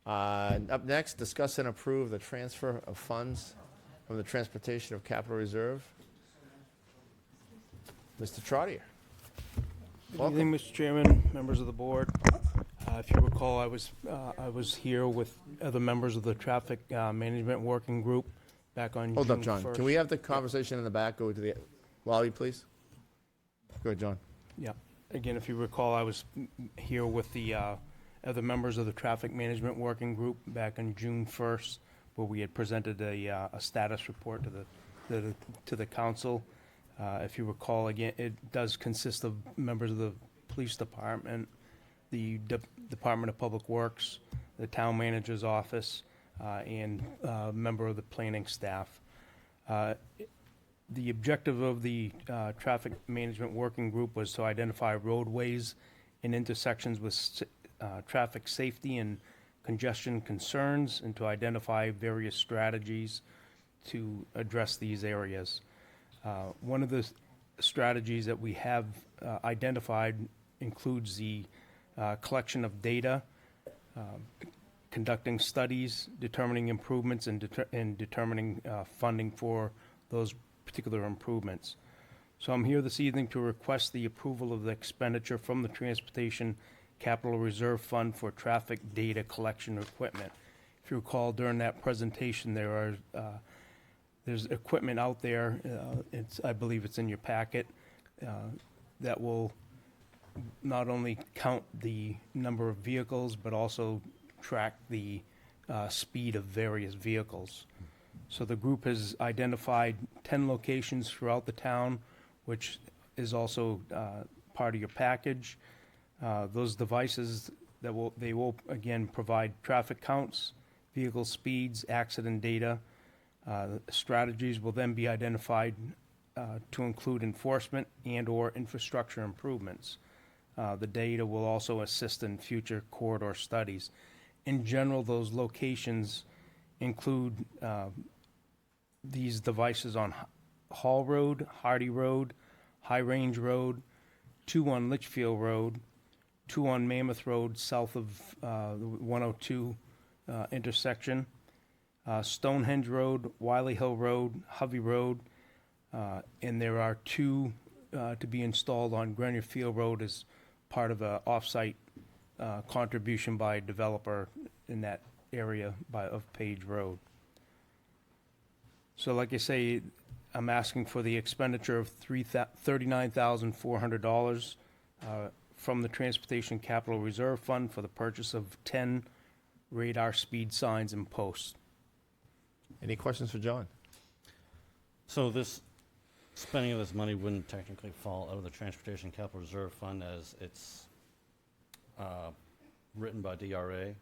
Up next, discuss and approve the transfer of funds from the Transportation of Capital Reserve. Mr. Trottier. Good Welcome. evening, Mr. Chairman, members of the board. If you recall, I was here with other members of the Traffic Management Working Group back on Hold up, June John. 1st. Can we have the conversation in the back go to the, Wally, please? Go ahead, John. Yeah. Again, if you recall, I was here with the other members of the Traffic Management Working Group back on June 1st, where we had presented a status report to the council. If you recall, again, it does consist of members of the police department, the Department of Public Works, the town manager's office, and a member of the planning staff. The objective of the Traffic Management Working Group was to identify roadways and intersections with traffic safety and congestion concerns, and to identify various strategies to address these areas. One of the strategies that we have identified includes the collection of data, conducting studies, determining improvements, and determining funding for those particular improvements. So I'm here this evening to request the approval of the expenditure from the Transportation Capital Reserve Fund for traffic data collection equipment. If you recall, during that presentation, there's equipment out there, I believe it's in your packet, that will not only count the number of vehicles, but also track the speed of various vehicles. So the group has identified 10 locations throughout the town, which is also part of your package. Those devices, they will again provide traffic counts, vehicle speeds, accident data. Strategies will then be identified to include enforcement and/or infrastructure improvements. The data will also assist in future corridor studies. In general, those locations include these devices on Hall Road, Hardy Road, High Range Road, 2 on Litchfield Road, 2 on Mammoth Road south of the 102 intersection, Stonehenge Road, Wiley Hill Road, Hovey Road, and there are 2 to be installed on Grenier Field Road as part of an off-site contribution by a developer in that area of Page Road. So like I say, I'm asking for the expenditure of $39,400 from the Transportation Capital Reserve Fund for the purchase of 10 radar speed signs and posts. Any questions for John? So this spending of this money wouldn't technically fall out of the Transportation Capital Reserve Fund as it's written by DRA?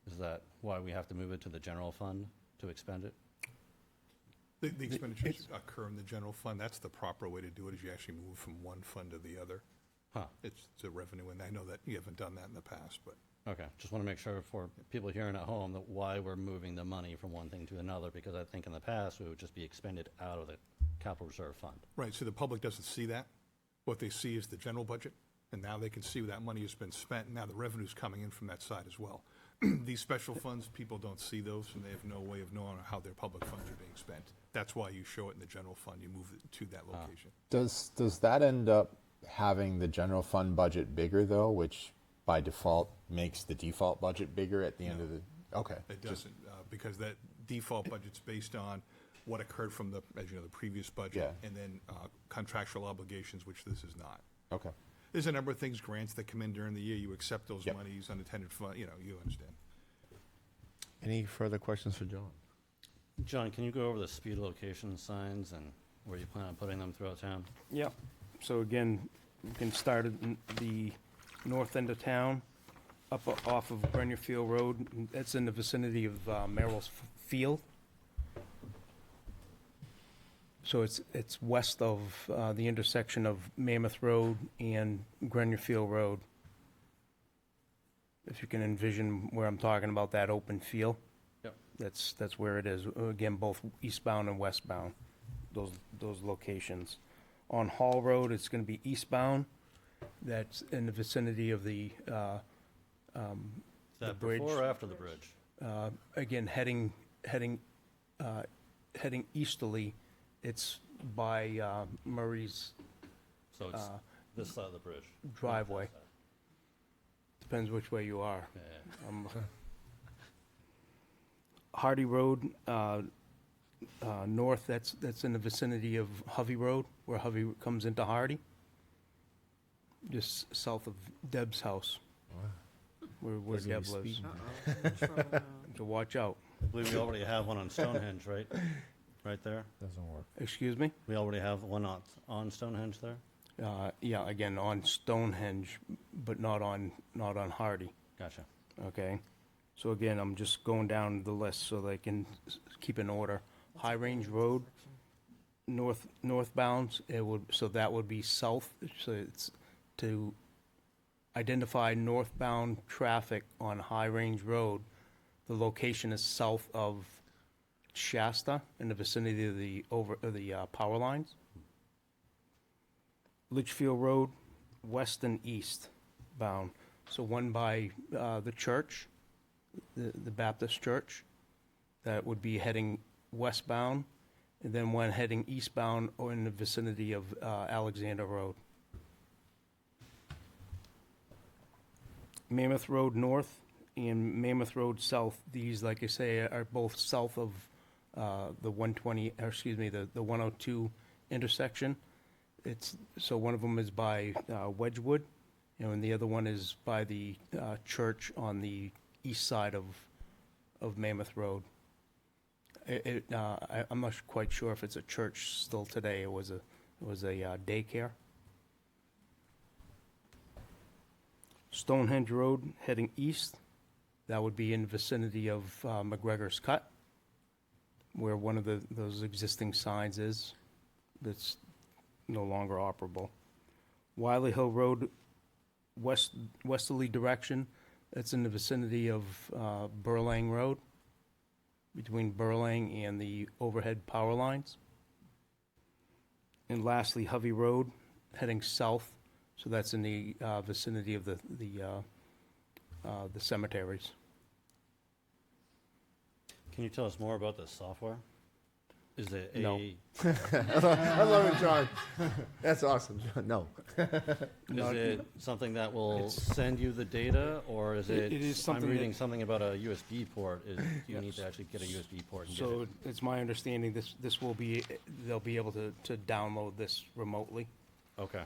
Is that why we have to move it to the general fund to expend it? The expenditures occur in the general fund. That's the proper way to do it, is you actually move from one fund to the other. Huh. It's a revenue, and I know that you haven't done that in the past, but. Okay, just want to make sure for people hearing at home that why we're moving the money from one thing to another, because I think in the past it would just be expended out of the capital reserve fund. Right, so the public doesn't see that. What they see is the general budget, and now they can see where that money has been spent, and now the revenue's coming in from that side as well. These special funds, people don't see those, and they have no way of knowing how their public funds are being spent. That's why you show it in the general fund, you move it to that location. Does that end up having the general fund budget bigger though, which by default makes the default budget bigger at the end of the? Okay. It doesn't, because that default budget's based on what occurred from the, as you know, the previous budget, Yeah. and then contractual obligations, which this is not. Okay. There's a number of things, grants that come in during the year, you accept those Yep. monies, unattended fund, you understand. Any further questions for John? John, can you go over the speed location signs and where you plan on putting them throughout town? Yeah, so again, we can start at the north end of town, up off of Grenier Field Road. That's in the vicinity of Merrill's Field. So it's west of the intersection of Mammoth Road and Grenier Field Road. If you can envision where I'm talking about, that open field. Yep. That's where it is. Again, both eastbound and westbound, those locations. On Hall Road, it's gonna be eastbound. That's in the vicinity of the Is That bridge. before or after the bridge? Again, heading easterly, it's by Murray's So it's this side of the bridge. driveway. Depends which way you are. Yeah. Hardy Road, north, that's in the vicinity of Hovey Road, where Hovey comes into Hardy. Just south of Deb's house, where Doesn't he Deb lives. speak? So watch out. I believe we already have one on Stonehenge, right? Right there? Doesn't work. Excuse me? We already have one on Stonehenge there? Yeah, again, on Stonehenge, but not on Hardy, Gotcha. okay? So again, I'm just going down the list so they can keep in order. High Range Road, northbound, so that would be south, so it's to identify northbound traffic on High Range Road. The location is south of Shasta, in the vicinity of the power lines. Litchfield Road, west and east bound. So one by the church, the Baptist church, that would be heading westbound, and then one heading eastbound or in the vicinity of Alexander Road. Mammoth Road North and Mammoth Road South, these, like I say, are both south of the 120, or excuse me, the 102 intersection. So one of them is by Wedgewood, and the other one is by the church on the east side of Mammoth Road. I'm not quite sure if it's a church still today. It was a daycare. Stonehenge Road heading east, that would be in the vicinity of McGregor's Cut, where one of those existing signs is, that's no longer operable. Wiley Hill Road, westerly direction, that's in the vicinity of Burlang Road, between Burlang and the overhead power lines. And lastly, Hovey Road, heading south, so that's in the vicinity of the cemeteries. Can you tell us more about this software? Is it No. I love it, John. That's awesome, John. No. Is it something that will send you the data, or is it? It is something I'm reading that- something about a USB port. Do you need Yes. to actually get a USB port and get So it? it's my understanding this will be, they'll be able to download this remotely. Okay.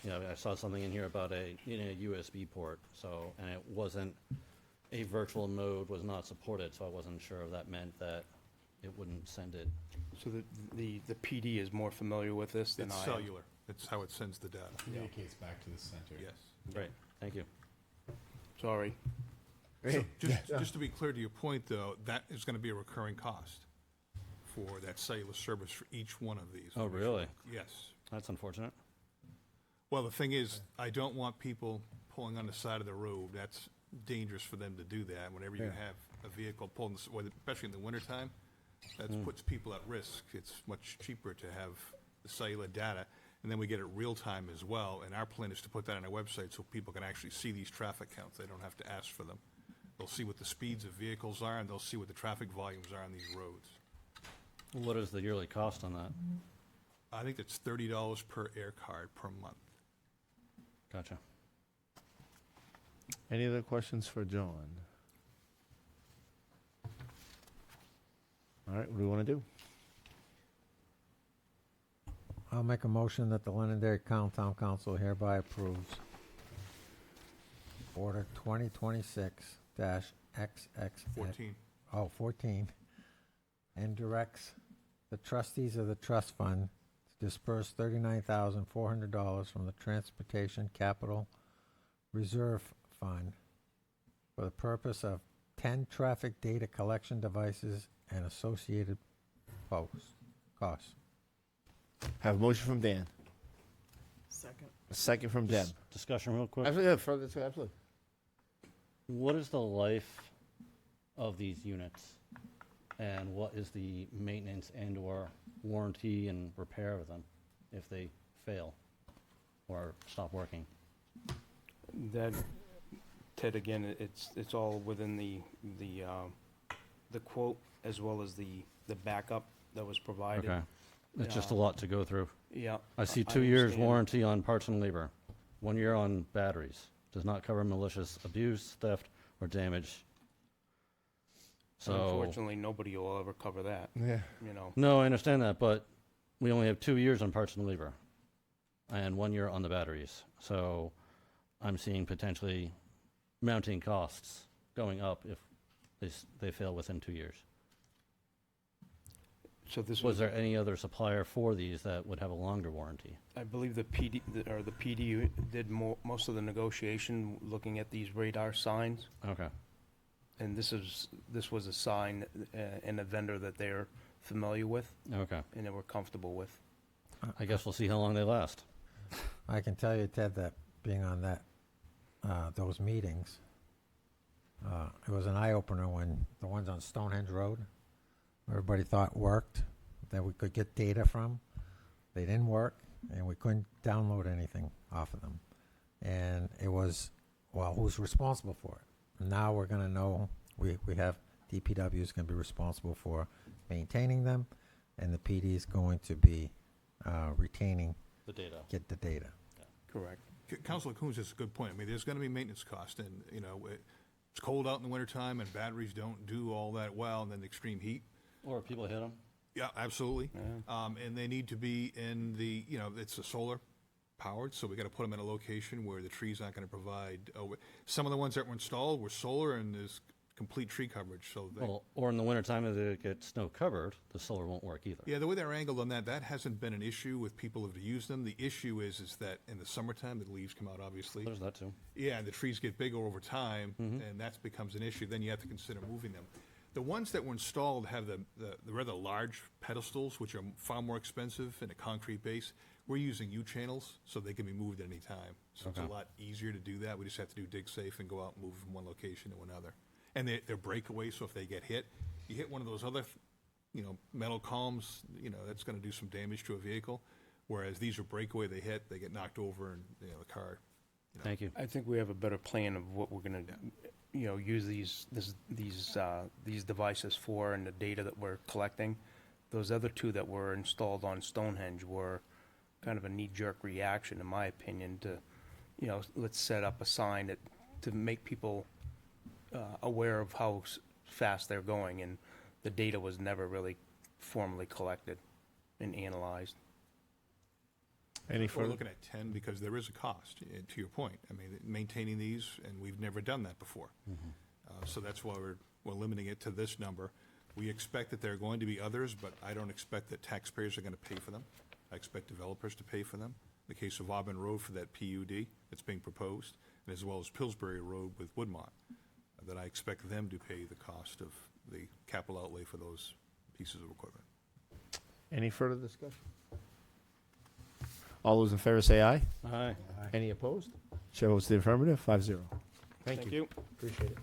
Yeah, I saw something in here about a USB port. So, and it wasn't a virtual mode was not supported, so I wasn't sure if that meant that it wouldn't send it. So the PD is more familiar with this than It's I am. cellular. It's how it sends the data. Communicates back to the center. Yes. Great, thank you. Sorry. So just to be clear to your point, though, that is going to be a recurring cost for that cellular service for each one of these. Oh, really? Yes. That's unfortunate. Well, the thing is, I don't want people pulling on the side of the road. That's dangerous for them to do that. Whenever you have a vehicle pulling, especially in the wintertime, that puts people at risk. It's much cheaper to have the cellular data, and then we get it real time as well. And our plan is to put that on our website so people can actually see these traffic counts. They don't have to ask for them. They'll see what the speeds of vehicles are, and they'll see what the traffic volumes are on these roads. What is the yearly cost on that? I think it's $30 per air card per month. Gotcha. Any other questions for John? All right, what do we want to do? I'll make a motion that the Londonderry Town Council hereby approves Order 2026-XX. 14. 14. And directs the trustees of the trust fund to disperse $39,400 from the Transportation Capital Reserve Fund for the purpose of 10 traffic data collection devices and associated costs. Have a motion from Dan. Second. A second from Deb. Discussion real quick. Absolutely, yeah, further, absolutely. What is the life of these units? And what is the maintenance and/or warranty and repair of them if they fail or stop working? That Ted, again, it's all within the quote as well as the backup that was provided. Okay. It's just a lot to go through. Yeah. I see 2 years understand. warranty on parts and labor, 1 year on batteries. Does not cover malicious abuse, theft, or damage. So, Unfortunately, nobody will ever cover that, Yeah. you know. no, I understand that, but we only have 2 years on parts and labor and 1 year on the batteries. So I'm seeing potentially mounting costs going up if they fail within 2 years. So this Was there any other supplier for these that would have a longer warranty? I believe the PD did most of the negotiation looking at these radar signs. Okay. And this was a sign and a vendor that they're familiar with Okay. and they were comfortable with. I guess we'll see how long they last. I can tell you, Ted, that being on those meetings, it was an eye-opener when the ones on Stonehenge Road, everybody thought worked, that we could get data from. They didn't work, and we couldn't download anything off of them. And it was, well, who's responsible for it? Now we're going to know, we have DPW is going to be responsible for maintaining them, and the PD is going to be retaining, The data. get the data. Correct. Councilor Coons has a good point. I mean, there's going to be maintenance cost, and, you know, it's cold out in the wintertime, and batteries don't do all that well, and then extreme heat. Or people hit them. Yeah, absolutely. Yeah. And they need to be in the, you know, it's a solar powered, so we got to put them in a location where the trees aren't going to provide. Some of the ones that were installed were solar, and there's complete tree coverage. So they, Well, or in the wintertime, if it gets snow covered, the solar won't work either. yeah, the way they're angled on that hasn't been an issue with people who've used them. The issue is that in the summertime, the leaves come out, obviously. There's that too. Yeah, and the trees get bigger over time, and that becomes an issue. Then you have to consider moving them. The ones that were installed have the rather large pedestals, which are far more expensive in a concrete base. We're using U-channels, so they can be moved at any time. So it's a lot easier to do that. We just have to do dig safe and go out and move from one location to another. And they're breakaway, so if they get hit, you hit one of those other, you know, metal columns, you know, that's going to do some damage to a vehicle. Whereas these are breakaway, they hit, they get knocked over, and, you know, the car. Thank you. I think we have a better plan of what we're gonna, you know, use these devices for and the data that we're collecting. Those other two that were installed on Stonehenge were kind of a knee-jerk reaction, in my opinion, to, you know, let's set up a sign to make people aware of how fast they're going, and the data was never really formally collected and analyzed. Any We're further? looking at 10 because there is a cost, to your point. I mean, maintaining these, and we've never done that before. So that's why we're limiting it to this number. We expect that there are going to be others, but I don't expect that taxpayers are going to pay for them. I expect developers to pay for them. In the case of Auburn Road for that PUD that's being proposed, and as well as Pillsbury Road with Woodmont, that I expect them to pay the cost of the capital outlay for those pieces of equipment. Any further discussion? All those in favor say aye. Aye. Any opposed? Chair votes in the affirmative, 5-0. Thank you. Thank you. Appreciate it.